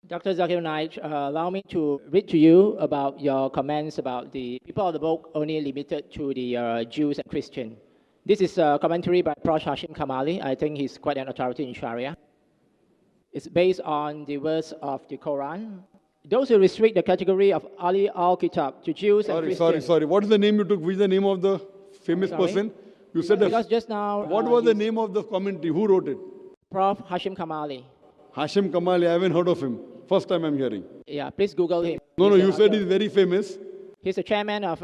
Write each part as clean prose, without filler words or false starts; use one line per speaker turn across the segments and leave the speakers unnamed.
Dr. Zakir Naik, allow me to read to you about your comments about the people of the book only limited to the Jews and Christian. This is a commentary by Prof. Hashim Kamali. I think he's quite an authority in Sharia. It's based on the verse of the Quran. Those who restrict the category of Ahl AL Kitaab to Jews and Christians.
Sorry. What is the name you took? Which is the name of the famous person? You said
because just now.
What was the name of the commentary? Who wrote it?
Prof. Hashim Kamali.
Hashim Kamali, I haven't heard of him. First time I'm hearing.
Yeah, please Google him.
No, you said he's very famous.
He's the chairman of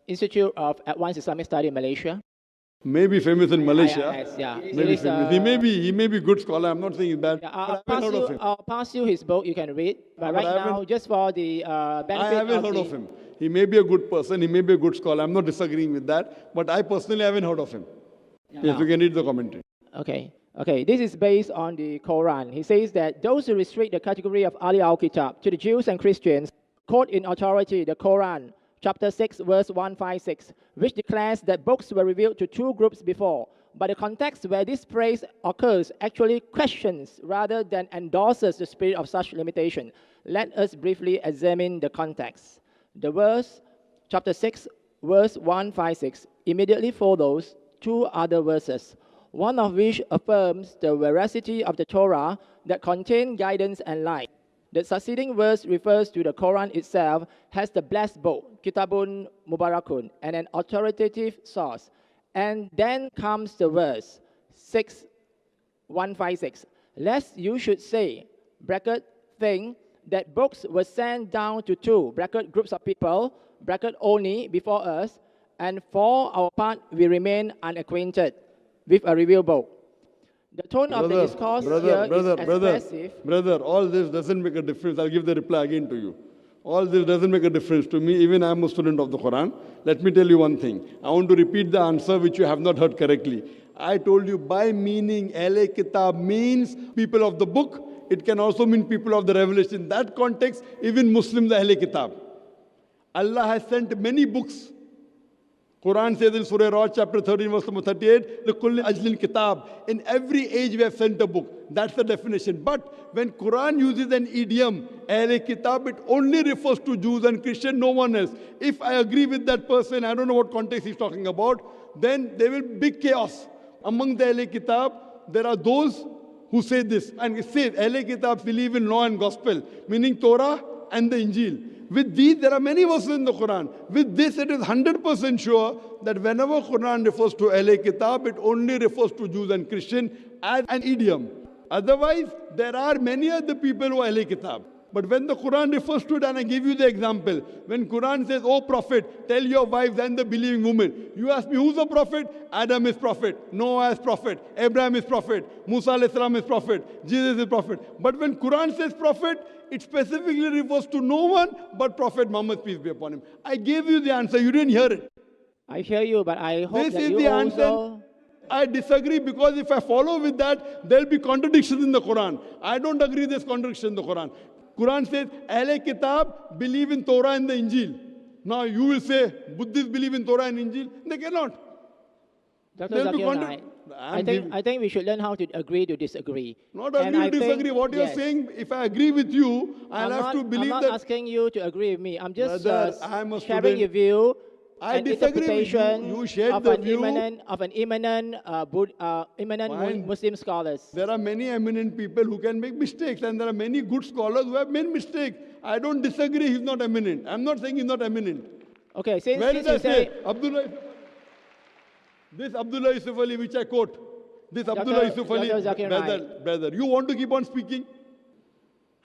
Institute of Advanced Islamic Study in Malaysia.
Maybe famous in Malaysia.
Yes, yeah.
Maybe famous. He may be good scholar. I'm not saying he's bad.
Yeah,
I'll
pass you his book. You can read. But right now, just for the benefit
I haven't heard of him. He may be a good person. He may be a good scholar. I'm not disagreeing with that. But I personally haven't heard of him. Yes, you can read the commentary.
Okay, this is based on the Quran. He says that those who restrict the category of Ahl AL Kitaab to the Jews and Christians quote in authority the Quran, chapter 6, verse 156, which declares that books were revealed to two groups before, but the context where this phrase occurs actually questions rather than endorses the spirit of such limitation. Let us briefly examine the context. The verse, chapter 6, verse 156, immediately follows two other verses, one of which affirms the veracity of the Torah that contain guidance and light. The succeeding verse refers to the Quran itself as the blessed book, Kitabun Mubarakun, and an authoritative source. And then comes the verse 156. Lest you should say, bracket, think, that books were sent down to two, bracket, groups of people, bracket, only before us, and for our part we remain unacquainted with a revealed book. The tone of the discourse here is expressive.
Brother, all this doesn't make a difference. I'll give the reply again to you. All this doesn't make a difference to me. Even I'm a student of the Quran. Let me tell you one thing. I want to repeat the answer which you have not heard correctly. I told you by meaning Ahl Kitaab means people of the book. It can also mean people of the revelation. In that context, even Muslims are Ahl Kitaab. Allah has sent many books. Quran says in Surah Ra'd, chapter 13, verse number 38, لِكُلِّ أَجْلٍ kitab. In every age we have sent a book. That's the definition. But when Quran uses an idiom, Ahl Kitab, it only refers to Jews and Christians, no one else. If I agree with that person, I don't know what context he's talking about, then there will be big chaos. Among the Ahl Kitab, there are those who say this. And it says, Ahl Kitab believe in law and gospel, meaning Torah and the Injil. With these, there are many verses in the Quran. With this, it is 100% sure that whenever Quran refers to Ahl Kitab, it only refers to Jews and Christians as an idiom. Otherwise, there are many other people who are Ahl Kitab. But when the Quran refers to it, and I give you the example, when Quran says, "Oh Prophet, tell your wives and the believing women," you ask me, who's the Prophet? Adam is Prophet, Noah is Prophet, Abraham is Prophet, Musa alayhi salam is Prophet, Jesus is Prophet. But when Quran says Prophet, it specifically refers to no one but Prophet Muhammad, peace be upon him. I gave you the answer, you didn't hear it.
I hear you, but I hope
this
that
is
you
the
also...
answer. I disagree because if I follow with that, there'll be contradictions in the Quran. I don't agree there's contradiction in the Quran. Quran says, Ahl Kitab believe in Torah and the Injil. Now you will say, Buddhists believe in Torah and Injil. They cannot.
Dr. Zakir Naik, I think we should learn how to agree to disagree.
Not agree to disagree. What you're saying, if I agree with you, I'll have to believe that...
I'm not asking you to agree with me. I'm just
I'm a
sharing your view.
I disagree with you. You shared the view
of an eminent Muslim scholars.
There are many eminent people who can make mistakes, and there are many good scholars who have made mistakes. I don't disagree he's not eminent. I'm not saying he's not eminent.
Okay, since
you say this Abdullah Yusuf Ali, which I quote, this Abdullah Yusuf Ali, brother, you want to keep on speaking?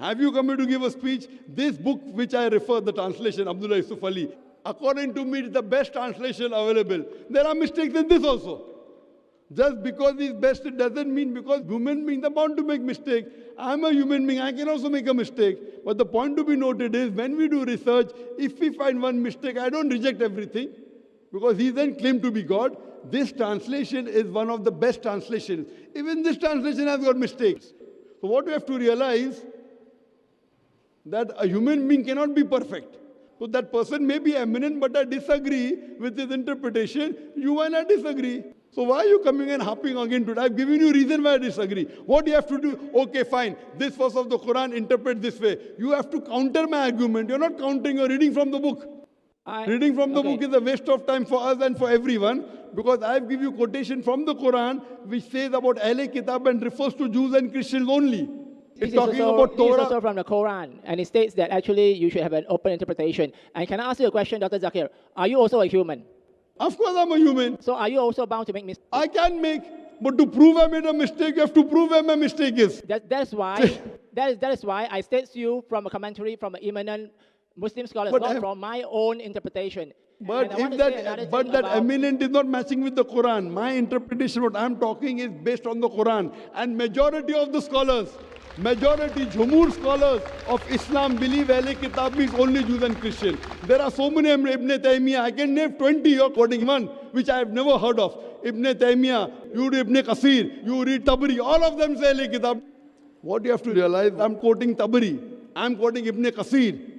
Have you come here to give a speech? This book which I refer, the translation, Abdullah Yusuf Ali, according to me, it's the best translation available. There are mistakes in this also. Just because it's best, it doesn't mean because human beings are bound to make mistakes. I'm a human being, I can also make a mistake. But the point to be noted is, when we do research, if we find one mistake, I don't reject everything, because he then claimed to be God. This translation is one of the best translations. Even this translation has got mistakes. So what we have to realize, that a human being cannot be perfect. So that person may be eminent, but I disagree with his interpretation. You and I disagree. So why are you coming and harping again today? I've given you reason why I disagree. What do you have to do? Okay, fine. This verse of the Quran, interpret this way. You have to counter my argument. You're not countering, you're reading from the book. Reading from the book is a waste of time for us and for everyone, because I've given you quotation from the Quran which says about Ahl Kitaab and refers to Jews and Christians only. It's talking about Torah.
This is also from the Quran, and it states that actually you should have an open interpretation. And can I ask you a question, Dr. Zakir? Are you also a human?
Of course I'm a human.
So are you also bound to make mistakes?
I can make, but to prove I made a mistake, you have to prove where my mistake is.
That is why I state to you from a commentary from an eminent Muslim scholar, not from my own interpretation.
But that eminent is not matching with the Quran. My interpretation, what I'm talking, is based on the Quran. And majority of the scholars, Jumhur scholars of Islam believe Ahl Kitaab means only Jews and Christians. There are so many Ibn Taymiyyah. I can name 20, you're quoting one, which I have never heard of. Ibn Taymiyyah, you read Ibn Qasir, you read Tabari, all of them say Ahl Kitaab. What you have to realize, I'm quoting Tabari, I'm quoting Ibn Qasir.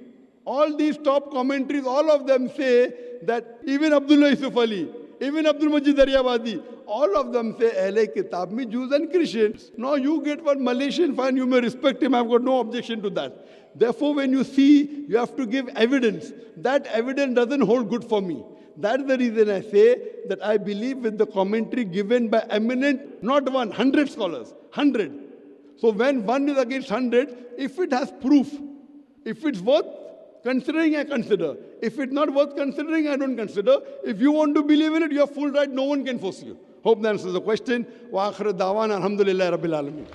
All these top commentaries, all of them say that even Abdullah Yusuf Ali, even Abdul Majid Daryabadi, all of them say Ahl Kitaab means Jews and Christians. Now you get one Malaysian, fine, you may respect him, I've got no objection to that. Therefore, when you see, you have to give evidence. That evidence doesn't hold good for me. That's the reason I say that I believe with the commentary given by eminent, not 100 scholars, 100. So when one is against 100, if it has proof, if it's worth considering, I consider. If it's not worth considering, I don't consider. If you want to believe in it, you have full right. No one can force you. Hope that answers the question. Wa akhir da'wana alhamdulillahi rabbil alamin.